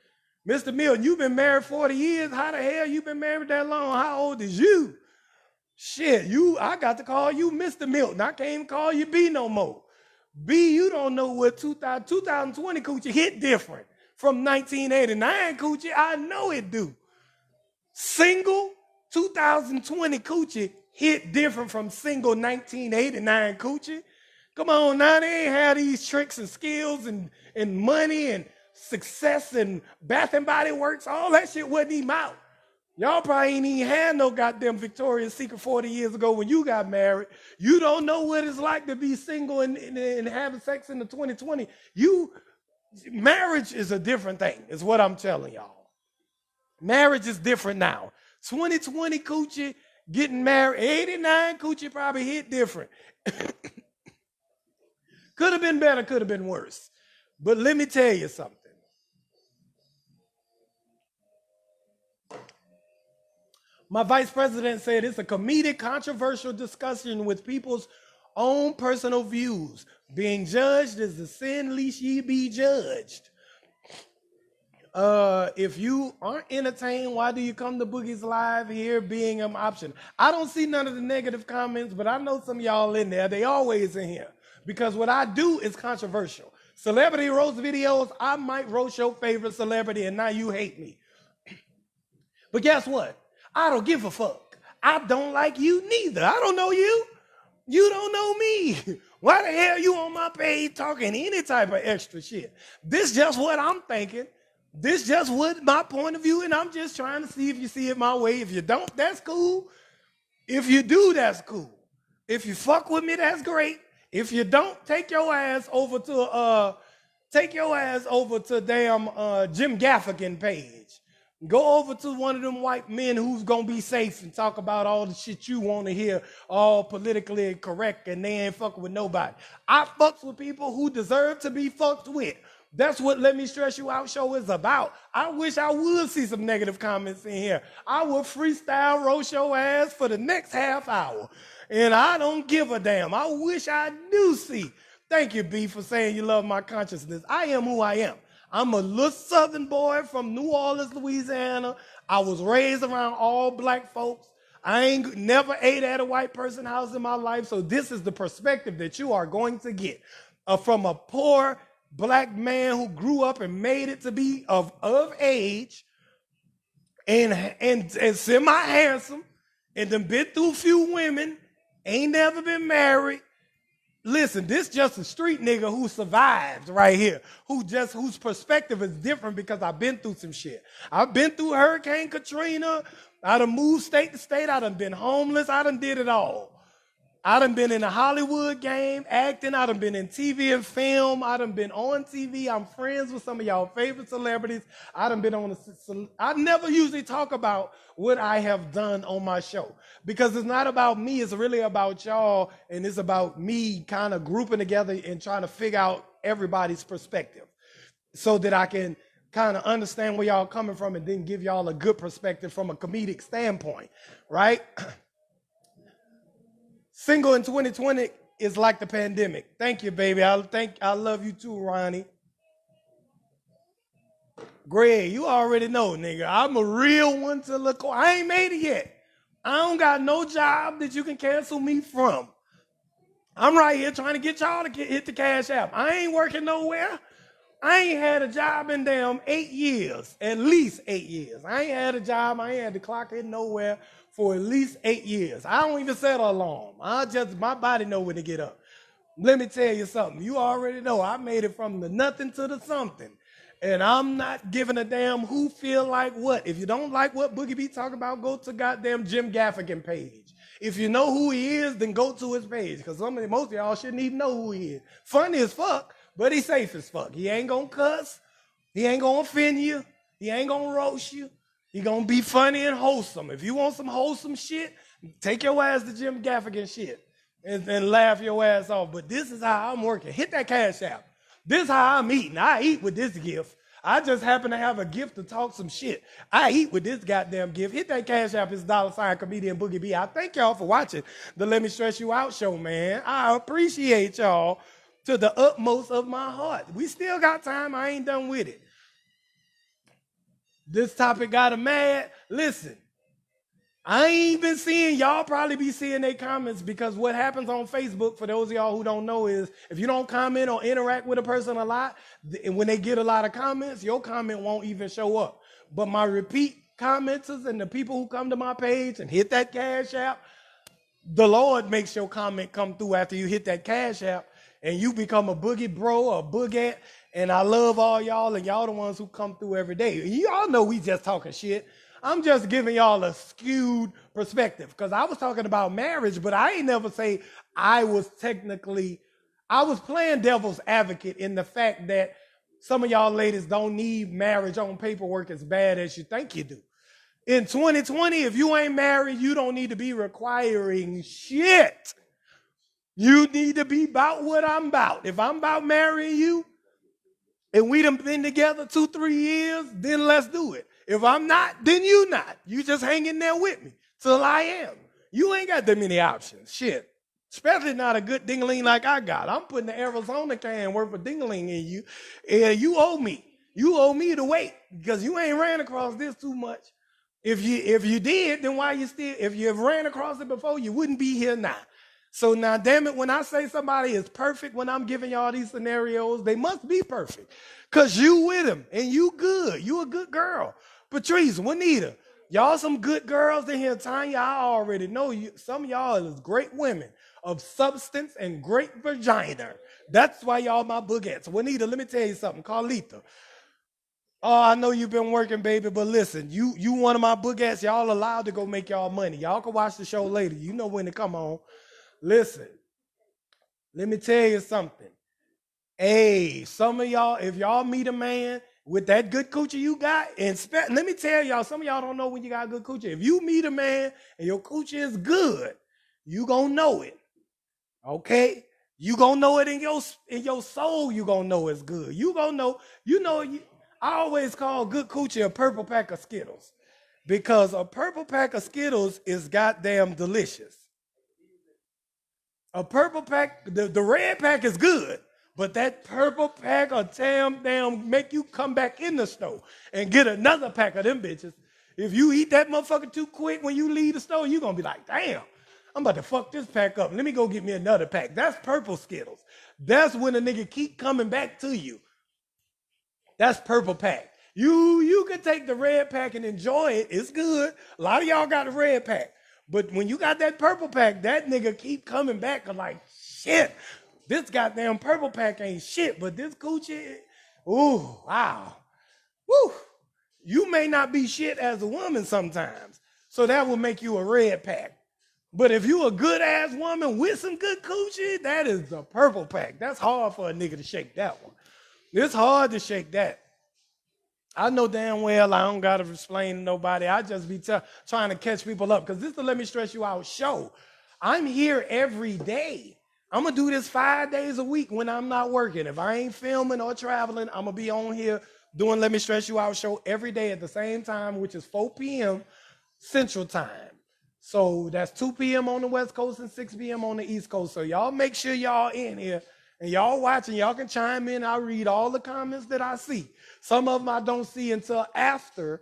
Mr. Milton, you been married 40 years. How the hell you been married that long? How old is you? Shit, I got to call you Mr. Milton. I can't even call you B no more. B, you don't know what 2020 coochie hit different from 1989 coochie. I know it do. Single 2020 coochie hit different from single 1989 coochie. Come on now, they ain't have these tricks and skills and money and success and Bath and Body Works. All that shit wasn't even out. Y'all probably ain't even had no goddamn Victoria's Secret 40 years ago when you got married. You don't know what it's like to be single and having sex in the 2020. Marriage is a different thing, is what I'm telling y'all. Marriage is different now. 2020 coochie getting married, 89 coochie probably hit different. Could have been better, could have been worse. But let me tell you something. My vice president said it's a comedic, controversial discussion with people's own personal views. Being judged is the sin, least ye be judged. If you aren't entertained, why do you come to Boogie's Live here being an option? I don't see none of the negative comments, but I know some of y'all in there. They always in here. Because what I do is controversial. Celebrity roast videos, I might roast your favorite celebrity and now you hate me. But guess what? I don't give a fuck. I don't like you neither. I don't know you. You don't know me. Why the hell you on my page talking any type of extra shit? This just what I'm thinking. This just what my point of view, and I'm just trying to see if you see it my way. If you don't, that's cool. If you do, that's cool. If you fuck with me, that's great. If you don't, take your ass over to damn Jim Gaffigan page. Go over to one of them white men who's gonna be safe and talk about all the shit you want to hear, all politically correct, and they ain't fucking with nobody. I fucks with people who deserve to be fucked with. That's what Let Me Stress You Out show is about. I wish I would see some negative comments in here. I would freestyle roast your ass for the next half hour. And I don't give a damn. I wish I do see. Thank you, B, for saying you love my consciousness. I am who I am. I'm a little southern boy from New Orleans, Louisiana. I was raised around all black folks. I ain't never ate at a white person's house in my life. So this is the perspective that you are going to get from a poor black man who grew up and made it to be of age and semi-handsome, and done been through a few women, ain't never been married. Listen, this just a street nigga who survived right here, whose perspective is different because I've been through some shit. I've been through Hurricane Katrina. I done moved state to state. I done been homeless. I done did it all. I done been in a Hollywood game, acting. I done been in TV and film. I done been on TV. I'm friends with some of y'all favorite celebrities. I done been on I never usually talk about what I have done on my show because it's not about me. It's really about y'all, and it's about me kind of grouping together and trying to figure out everybody's perspective so that I can kind of understand where y'all coming from and then give y'all a good perspective from a comedic standpoint, right? Single in 2020 is like the pandemic. Thank you, baby. I love you too, Ronnie. Greg, you already know, nigga. I'm a real one to look. I ain't made it yet. I don't got no job that you can cancel me from. I'm right here trying to get y'all to hit the Cash App. I ain't working nowhere. I ain't had a job in damn 8 years, at least 8 years. I ain't had a job. I ain't had to clock in nowhere for at least 8 years. I don't even set an alarm. My body know when to get up. Let me tell you something. You already know I made it from the nothing to the something. And I'm not giving a damn who feel like what. If you don't like what Boogie B talking about, go to goddamn Jim Gaffigan page. If you know who he is, then go to his page. Because most of y'all shouldn't even know who he is. Funny as fuck, but he's safe as fuck. He ain't gonna cuss. He ain't gonna offend you. He ain't gonna roast you. He gonna be funny and wholesome. If you want some wholesome shit, take your ass to Jim Gaffigan shit and laugh your ass off. But this is how I'm working. Hit that Cash App. This is how I'm eating. I eat with this gift. I just happen to have a gift to talk some shit. I eat with this goddamn gift. Hit that Cash App. It's $ comedian Boogie B. I thank y'all for watching the Let Me Stress You Out show, man. I appreciate y'all to the utmost of my heart. We still got time. I ain't done with it. This topic got them mad. Listen, I ain't been seeing, y'all probably be seeing their comments because what happens on Facebook, for those of y'all who don't know, is if you don't comment or interact with a person a lot, and when they get a lot of comments, your comment won't even show up. But my repeat commenters and the people who come to my page and hit that Cash App, the Lord makes your comment come through after you hit that Cash App and you become a boogie bro or a boogette. And I love all y'all, and y'all the ones who come through every day. Y'all know we just talking shit. I'm just giving y'all a skewed perspective because I was talking about marriage, but I ain't never say I was playing devil's advocate in the fact that some of y'all ladies don't need marriage on paperwork as bad as you think you do. In 2020, if you ain't married, you don't need to be requiring shit. You need to be about what I'm about. If I'm about marrying you, and we done been together 2-3 years, then let's do it. If I'm not, then you not. You just hang in there with me till I am. You ain't got that many options. Shit. Especially not a good ding-a-ling like I got. I'm putting the Arizona can worth of ding-a-ling in you. And you owe me. You owe me the weight because you ain't ran across this too much. If you did, then why you still, if you have ran across it before, you wouldn't be here now. So now, damn it, when I say somebody is perfect, when I'm giving y'all these scenarios, they must be perfect. Because you with them, and you good. You a good girl. Patrice, Juanita, y'all some good girls in here. Tanya, I already know you. Some of y'all is great women of substance and great vagina. That's why y'all my boogettes. Juanita, let me tell you something. Carlita. Oh, I know you've been working, baby, but listen, you one of my boogettes. Y'all allowed to go make y'all money. Y'all can watch the show later. You know when to come on. Listen, let me tell you something. Hey, some of y'all, if y'all meet a man with that good coochie you got, and let me tell y'all, some of y'all don't know when you got good coochie. If you meet a man and your coochie is good, you gonna know it. Okay? You gonna know it in your soul. You gonna know it's good. You gonna know. I always call good coochie a purple pack of Skittles because a purple pack of Skittles is goddamn delicious. A purple pack, the red pack is good, but that purple pack will damn make you come back in the store and get another pack of them bitches. If you eat that motherfucker too quick when you leave the store, you're going to be like, damn, I'm about to fuck this pack up. Let me go get me another pack. That's purple Skittles. That's when a nigga keep coming back to you. That's purple pack. You can take the red pack and enjoy it. It's good. A lot of y'all got the red pack. But when you got that purple pack, that nigga keep coming back like, shit, this goddamn purple pack ain't shit, but this coochie, ooh, wow. Woo. You may not be shit as a woman sometimes. So that will make you a red pack. But if you a good ass woman with some good coochie, that is the purple pack. That's hard for a nigga to shake that one. It's hard to shake that. I know damn well I don't got to explain to nobody. I just be trying to catch people up because this is the Let Me Stress You Out show. I'm here every day. I'm going to do this 5 days a week when I'm not working. If I ain't filming or traveling, I'm going to be on here doing Let Me Stress You Out show every day at the same time, which is 4 p.m. Central Time. So that's 2 p.m. on the West Coast and 6 p.m. on the East Coast. So y'all make sure y'all in here and y'all watching. Y'all can chime in. I read all the comments that I see. Some of them I don't see until after.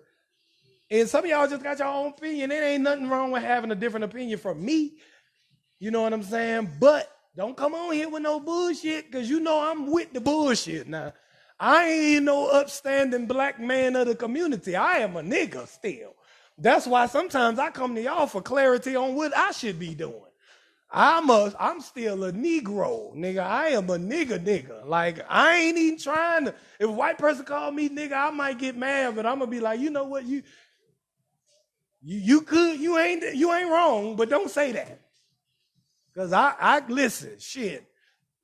And some of y'all just got your own opinion. There ain't nothing wrong with having a different opinion from me. You know what I'm saying? But don't come on here with no bullshit because you know I'm with the bullshit now. I ain't no upstanding black man of the community. I am a nigga still. That's why sometimes I come to y'all for clarity on what I should be doing. I'm still a Negro, nigga. I am a nigga. Like, I ain't even trying to. If a white person call me nigga, I might get mad, but I'm gonna be like, you know what, you ain't wrong, but don't say that. Cause I listen, shit.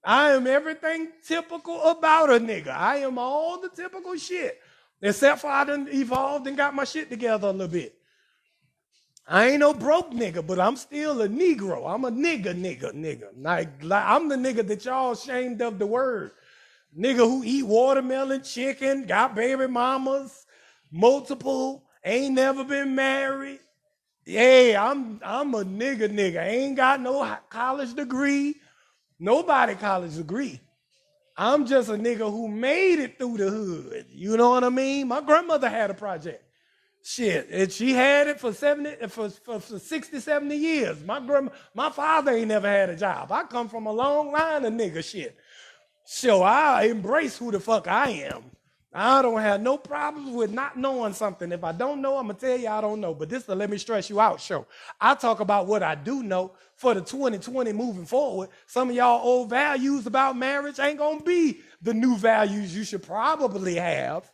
I am everything typical about a nigga. I am all the typical shit. Except for I done evolved and got my shit together a little bit. I ain't no broke nigga, but I'm still a Negro. I'm a nigga. Like I'm the nigga that y'all ashamed of the word. Nigga who eat watermelon, chicken, got baby mamas, multiple, ain't never been married. Yeah, I'm a nigga. I ain't got no college degree. Nobody college degree. I'm just a nigga who made it through the hood. You know what I mean? My grandmother had a project. Shit, and she had it for 60, 70 years. My father ain't never had a job. I come from a long line of nigga shit. So I embrace who the fuck I am. I don't have no problems with not knowing something. If I don't know, I'm going to tell you I don't know. But this is the Let Me Stress You Out show. I talk about what I do know for the 2020 moving forward. Some of y'all old values about marriage ain't going to be the new values you should probably have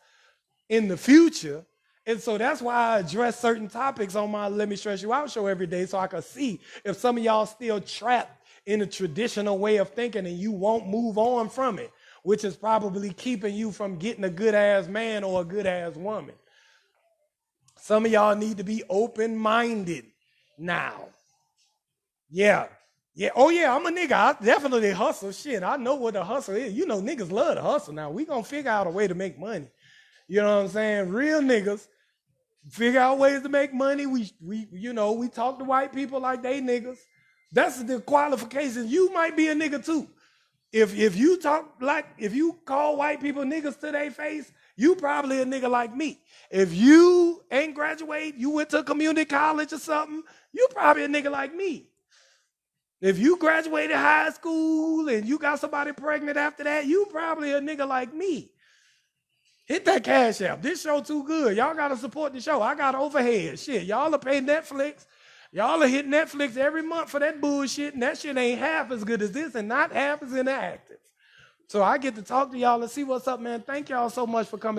in the future. And so that's why I address certain topics on my Let Me Stress You Out show every day so I can see if some of y'all still trapped in a traditional way of thinking and you won't move on from it, which is probably keeping you from getting a good-ass man or a good-ass woman. Some of y'all need to be open-minded now. Yeah. Oh, yeah, I'm a nigga. I definitely hustle. Shit, I know what the hustle is. You know, niggas love to hustle now. We gonna figure out a way to make money. You know what I'm saying? Real niggas figure out ways to make money. We talk to white people like they niggas. That's the qualification. You might be a nigga too. If you call white people niggas to their face, you probably a nigga like me. If you ain't graduate, you went to community college or something, you probably a nigga like me. If you graduated high school and you got somebody pregnant after that, you probably a nigga like me. Hit that cash app. This show too good. Y'all got to support the show. I got overhead. Shit, y'all are paying Netflix. Y'all are hitting Netflix every month for that bullshit, and that shit ain't half as good as this and not half as interactive. So I get to talk to y'all and see what's up, man. Thank y'all so much for coming.